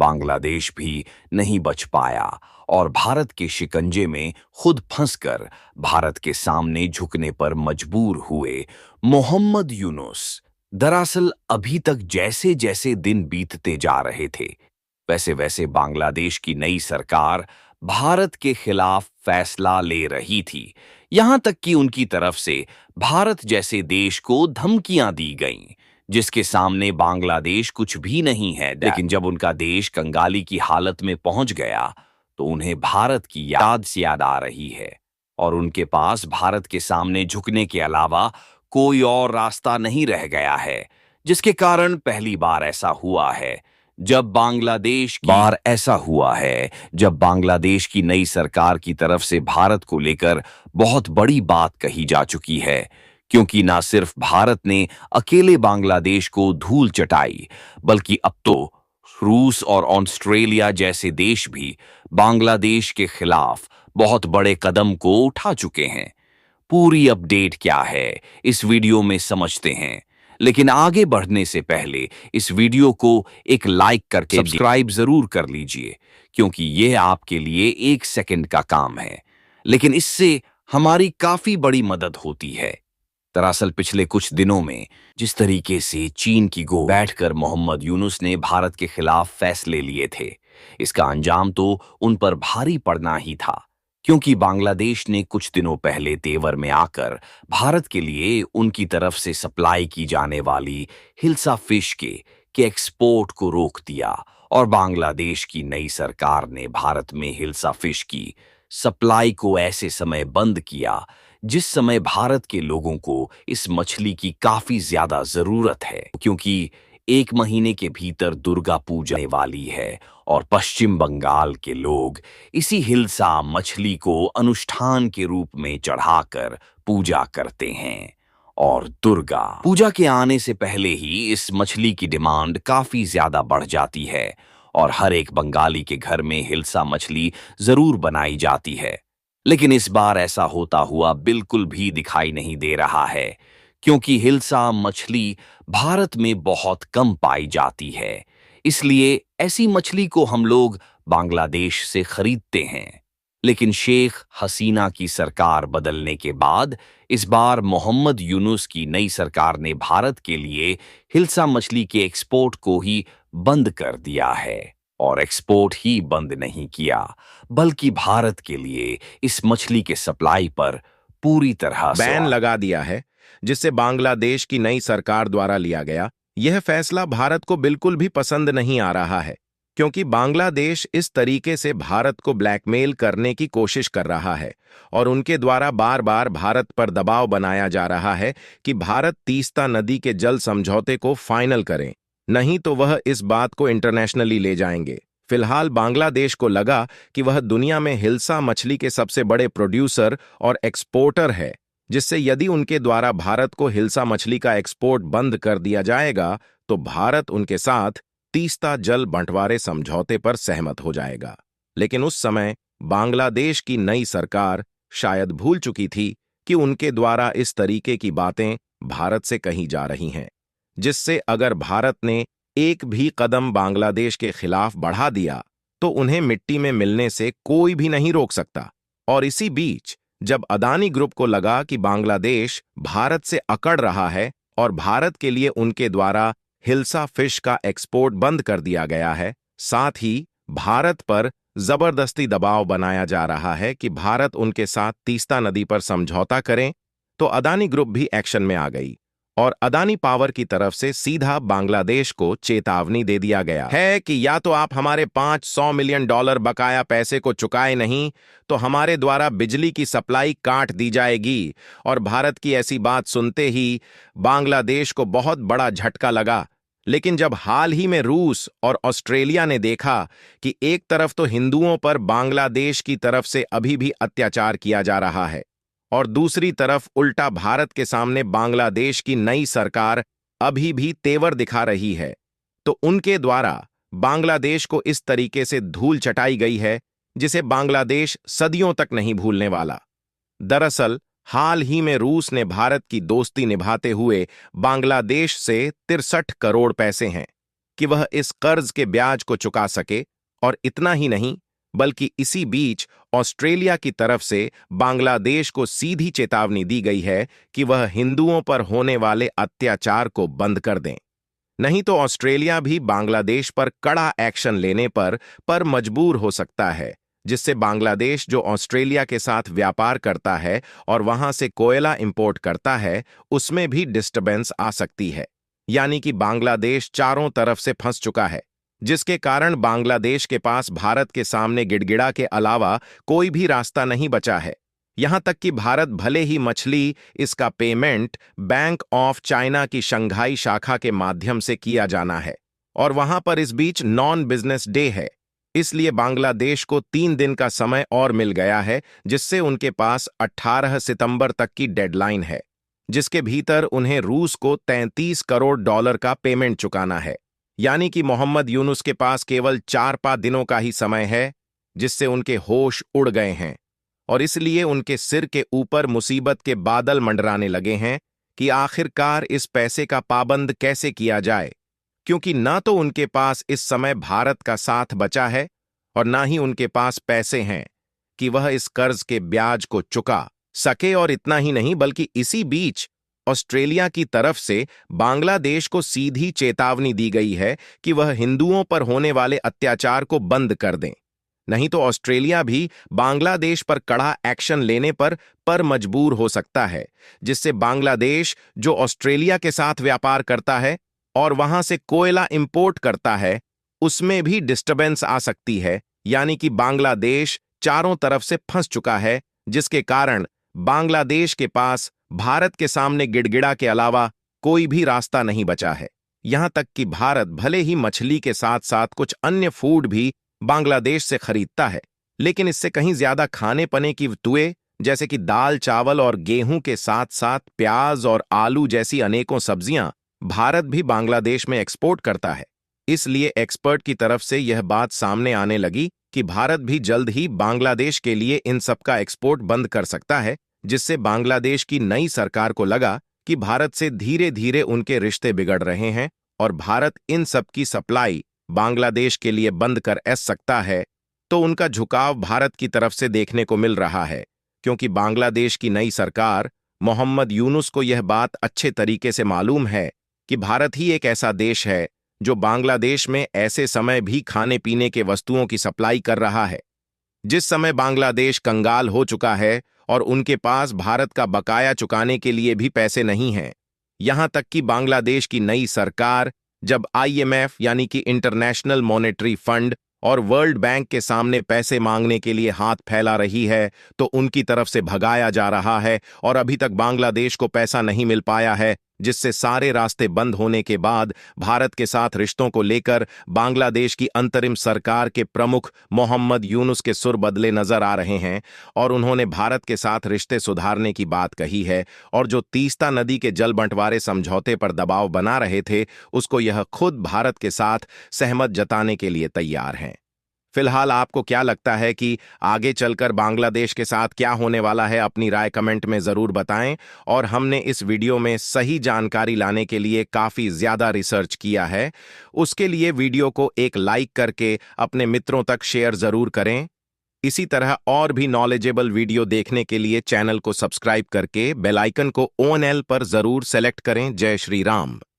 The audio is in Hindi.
बांग्लादेश भी नहीं बच पाया और भारत के शिकंजे में खुद फंसकर भारत के सामने झुकने पर मजबूर हुए। मोहम्मद यूनुस दरअसल अभी तक जैसे जैसे दिन बीतते जा रहे थे, वैसे वैसे बांग्लादेश की नई सरकार भारत के खिलाफ फैसला ले रही थी। यहां तक कि उनकी तरफ से भारत जैसे देश को धमकियां दी गईं, जिसके सामने बांग्लादेश कुछ भी नहीं है। लेकिन जब उनका देश कंगाली की हालत में पहुंच गया, तो उन्हें भारत की याद से याद आ रही है और उनके पास भारत के सामने झुकने के अलावा कोई और रास्ता नहीं रह गया है। जिसके कारण पहली बार ऐसा हुआ है जब बांग्लादेश की नई सरकार की तरफ से भारत को लेकर बहुत बड़ी बात कही जा चुकी है। क्योंकि ना सिर्फ भारत ने अकेले बांग्लादेश को धूल चटाई, बल्कि अब तो रूस और ऑस्ट्रेलिया जैसे देश भी बांग्लादेश के खिलाफ बहुत बड़े कदम को उठा चुके हैं। पूरी अपडेट क्या है, इस वीडियो में समझते हैं। लेकिन आगे बढ़ने से पहले इस वीडियो को एक लाइक करके सब्सक्राइब जरूर कर लीजिए, क्योंकि यह आपके लिए 1 सेकंड का काम है, लेकिन इससे हमारी काफी बड़ी मदद होती है। दरअसल पिछले कुछ दिनों में जिस तरीके से चीन की गो बैठकर मोहम्मद यूनुस ने भारत के खिलाफ फैसले लिए थे, इसका अंजाम तो उन पर भारी पड़ना ही था। क्योंकि बांग्लादेश ने कुछ दिनों पहले तेवर में आकर भारत के लिए उनकी तरफ से सप्लाई की जाने वाली हिल्सा फिश के एक्सपोर्ट को रोक दिया और बांग्लादेश की नई सरकार ने भारत में हिल्सा फिश की सप्लाई को ऐसे समय बंद किया जिस समय भारत के लोगों को इस मछली की काफी ज्यादा जरूरत है। क्योंकि 1 महीने के भीतर दुर्गा पूजा आने वाली है और पश्चिम बंगाल के लोग इसी हिल्सा मछली को अनुष्ठान के रूप में चढ़ाकर पूजा करते हैं। और दुर्गा पूजा के आने से पहले ही इस मछली की डिमांड काफी ज्यादा बढ़ जाती है और हर एक बंगाली के घर में हिल्सा मछली जरूर बनाई जाती है। लेकिन इस बार ऐसा होता हुआ बिल्कुल भी दिखाई नहीं दे रहा है, क्योंकि हिल्सा मछली भारत में बहुत कम पाई जाती है। इसलिए ऐसी मछली को हम लोग बांग्लादेश से खरीदते हैं। लेकिन शेख हसीना की सरकार बदलने के बाद इस बार मोहम्मद यूनुस की नई सरकार ने भारत के लिए हिल्सा मछली के एक्सपोर्ट को ही बंद कर दिया है। और एक्सपोर्ट ही बंद नहीं किया, बल्कि भारत के लिए इस मछली के सप्लाई पर पूरी तरह से बैन लगा दिया है, जिससे बांग्लादेश की नई सरकार द्वारा लिया गया यह फैसला भारत को बिल्कुल भी पसंद नहीं आ रहा है। क्योंकि बांग्लादेश इस तरीके से भारत को ब्लैकमेल करने की कोशिश कर रहा है और उनके द्वारा बार बार भारत पर दबाव बनाया जा रहा है कि भारत तीस्ता नदी के जल समझौते को फाइनल करें, नहीं तो वह इस बात को इंटरनेशनली ले जाएंगे। फिलहाल बांग्लादेश को लगा कि वह दुनिया में हिल्सा मछली के सबसे बड़े प्रोड्यूसर और एक्सपोर्टर है, जिससे यदि उनके द्वारा भारत को हिल्सा मछली का एक्सपोर्ट बंद कर दिया जाएगा तो भारत उनके साथ तीस्ता जल बंटवारे समझौते पर सहमत हो जाएगा। लेकिन उस समय बांग्लादेश की नई सरकार शायद भूल चुकी थी कि उनके द्वारा इस तरीके की बातें भारत से कही जा रही हैं, जिससे अगर भारत ने एक भी कदम बांग्लादेश के खिलाफ बढ़ा दिया तो उन्हें मिट्टी में मिलने से कोई भी नहीं रोक सकता। और इसी बीच जब अदानी ग्रुप को लगा कि बांग्लादेश भारत से अकड़ रहा है और भारत के लिए उनके द्वारा हिल्सा फिश का एक्सपोर्ट बंद कर दिया गया है, साथ ही भारत पर जबरदस्ती दबाव बनाया जा रहा है कि भारत उनके साथ तीस्ता नदी पर समझौता करें, तो अदानी ग्रुप भी एक्शन में आ गई और अदानी पावर की तरफ से सीधा बांग्लादेश को चेतावनी दे दिया गया है कि या तो आप हमारे $500 मिलियन बकाया पैसे को चुकाए नहीं तो हमारे द्वारा बिजली की सप्लाई काट दी जाएगी। और भारत की ऐसी बात सुनते ही बांग्लादेश को बहुत बड़ा झटका लगा। लेकिन जब हाल ही में रूस और ऑस्ट्रेलिया ने देखा कि एक तरफ तो हिंदुओं पर बांग्लादेश की तरफ से अभी भी अत्याचार किया जा रहा है और दूसरी तरफ उल्टा भारत के सामने बांग्लादेश की नई सरकार अभी भी तेवर दिखा रही है, तो उनके द्वारा बांग्लादेश को इस तरीके से धूल चटाई गई है जिसे बांग्लादेश सदियों तक नहीं भूलने वाला। दरअसल हाल ही में रूस ने भारत की दोस्ती निभाते हुए बांग्लादेश से 63 करोड़ पैसे हैं कि वह इस कर्ज के ब्याज को चुका सके, और इतना ही नहीं बल्कि इसी बीच ऑस्ट्रेलिया की तरफ से बांग्लादेश को सीधी चेतावनी दी गई है कि वह हिंदुओं पर होने वाले अत्याचार को बंद कर दें। नहीं तो ऑस्ट्रेलिया भी बांग्लादेश पर कड़ा एक्शन लेने पर मजबूर हो सकता है, जिससे बांग्लादेश जो ऑस्ट्रेलिया के साथ व्यापार करता है और वहां से कोयला इंपोर्ट करता है, उसमें भी डिस्टर्बेंस आ सकती है। यानी कि बांग्लादेश चारों तरफ से फंस चुका है, जिसके कारण बांग्लादेश के पास भारत के सामने गिड़गिड़ा के अलावा कोई भी रास्ता नहीं बचा है। यहां तक कि भारत भले ही मछली इसका पेमेंट बैंक ऑफ चाइना की शंघाई शाखा के माध्यम से किया जाना है, और वहां पर इस बीच नॉन बिजनेस डे है, इसलिए बांग्लादेश को 3 दिन का समय और मिल गया है, जिससे उनके पास 18 सितंबर तक की डेडलाइन है, जिसके भीतर उन्हें रूस को $33 करोड़ का पेमेंट चुकाना है। यानी कि मोहम्मद यूनुस के पास केवल 4-5 दिनों का ही समय है, जिससे उनके होश उड़ गए हैं, और इसलिए उनके सिर के ऊपर मुसीबत के बादल मंडराने लगे हैं कि आखिरकार इस पैसे का पाबंद कैसे किया जाए, क्योंकि ना तो उनके पास इस समय भारत का साथ बचा है और ना ही उनके पास पैसे हैं कि वह इस कर्ज के ब्याज को चुका सके। और इतना ही नहीं बल्कि इसी बीच ऑस्ट्रेलिया की तरफ से बांग्लादेश को सीधी चेतावनी दी गई है कि वह हिंदुओं पर होने वाले अत्याचार को बंद कर दें, नहीं तो ऑस्ट्रेलिया भी बांग्लादेश पर कड़ा एक्शन लेने पर मजबूर हो सकता है, जिससे बांग्लादेश जो ऑस्ट्रेलिया के साथ व्यापार करता है और वहां से कोयला इंपोर्ट करता है, उसमें भी डिस्टर्बेंस आ सकती है। यानी कि बांग्लादेश चारों तरफ से फंस चुका है, जिसके कारण बांग्लादेश के पास भारत के सामने गिड़गिड़ा के अलावा कोई भी रास्ता नहीं बचा है। यहां तक कि भारत भले ही मछली के साथ साथ कुछ अन्य फूड भी बांग्लादेश से खरीदता है, लेकिन इससे कहीं ज्यादा खाने पने की वस्तुएं जैसे कि दाल चावल और गेहूं के साथ साथ प्याज और आलू जैसी अनेकों सब्जियां भारत भी बांग्लादेश में एक्सपोर्ट करता है। इसलिए एक्सपर्ट की तरफ से यह बात सामने आने लगी कि भारत भी जल्द ही बांग्लादेश के लिए इन सब का एक्सपोर्ट बंद कर सकता है, जिससे बांग्लादेश की नई सरकार को लगा कि भारत से धीरे धीरे उनके रिश्ते बिगड़ रहे हैं और भारत इन सब की सप्लाई बांग्लादेश के लिए बंद कर सकता है। तो उनका झुकाव भारत की तरफ से देखने को मिल रहा है, क्योंकि बांग्लादेश की नई सरकार मोहम्मद यूनुस को यह बात अच्छे तरीके से मालूम है कि भारत ही एक ऐसा देश है जो बांग्लादेश में ऐसे समय भी खाने पीने के वस्तुओं की सप्लाई कर रहा है, जिस समय बांग्लादेश कंगाल हो चुका है और उनके पास भारत का बकाया चुकाने के लिए भी पैसे नहीं हैं। यहां तक कि बांग्लादेश की नई सरकार जब IMF यानी कि इंटरनेशनल मॉनेटरी फंड और वर्ल्ड बैंक के सामने पैसे मांगने के लिए हाथ फैला रही है, तो उनकी तरफ से भगाया जा रहा है और अभी तक बांग्लादेश को पैसा नहीं मिल पाया है, जिससे सारे रास्ते बंद होने के बाद भारत के साथ रिश्तों को लेकर बांग्लादेश की अंतरिम सरकार के प्रमुख मोहम्मद यूनुस के सुर बदले नजर आ रहे हैं और उन्होंने भारत के साथ रिश्ते सुधारने की बात कही है, और जो तीस्ता नदी के जल बंटवारे समझौते पर दबाव बना रहे थे, उसको यह खुद भारत के साथ सहमत जताने के लिए तैयार हैं। फिलहाल आपको क्या लगता है कि आगे चलकर बांग्लादेश के साथ क्या होने वाला है? अपनी राय कमेंट में जरूर बताएं। और हमने इस वीडियो में सही जानकारी लाने के लिए काफी ज्यादा रिसर्च किया है, उसके लिए वीडियो को एक लाइक करके अपने मित्रों तक शेयर जरूर करें। इसी तरह और भी नॉलेजेबल वीडियो देखने के लिए चैनल को सब्सक्राइब करके बेल आइकन को ऑन एल पर जरूर सेलेक्ट करें। जय श्री राम।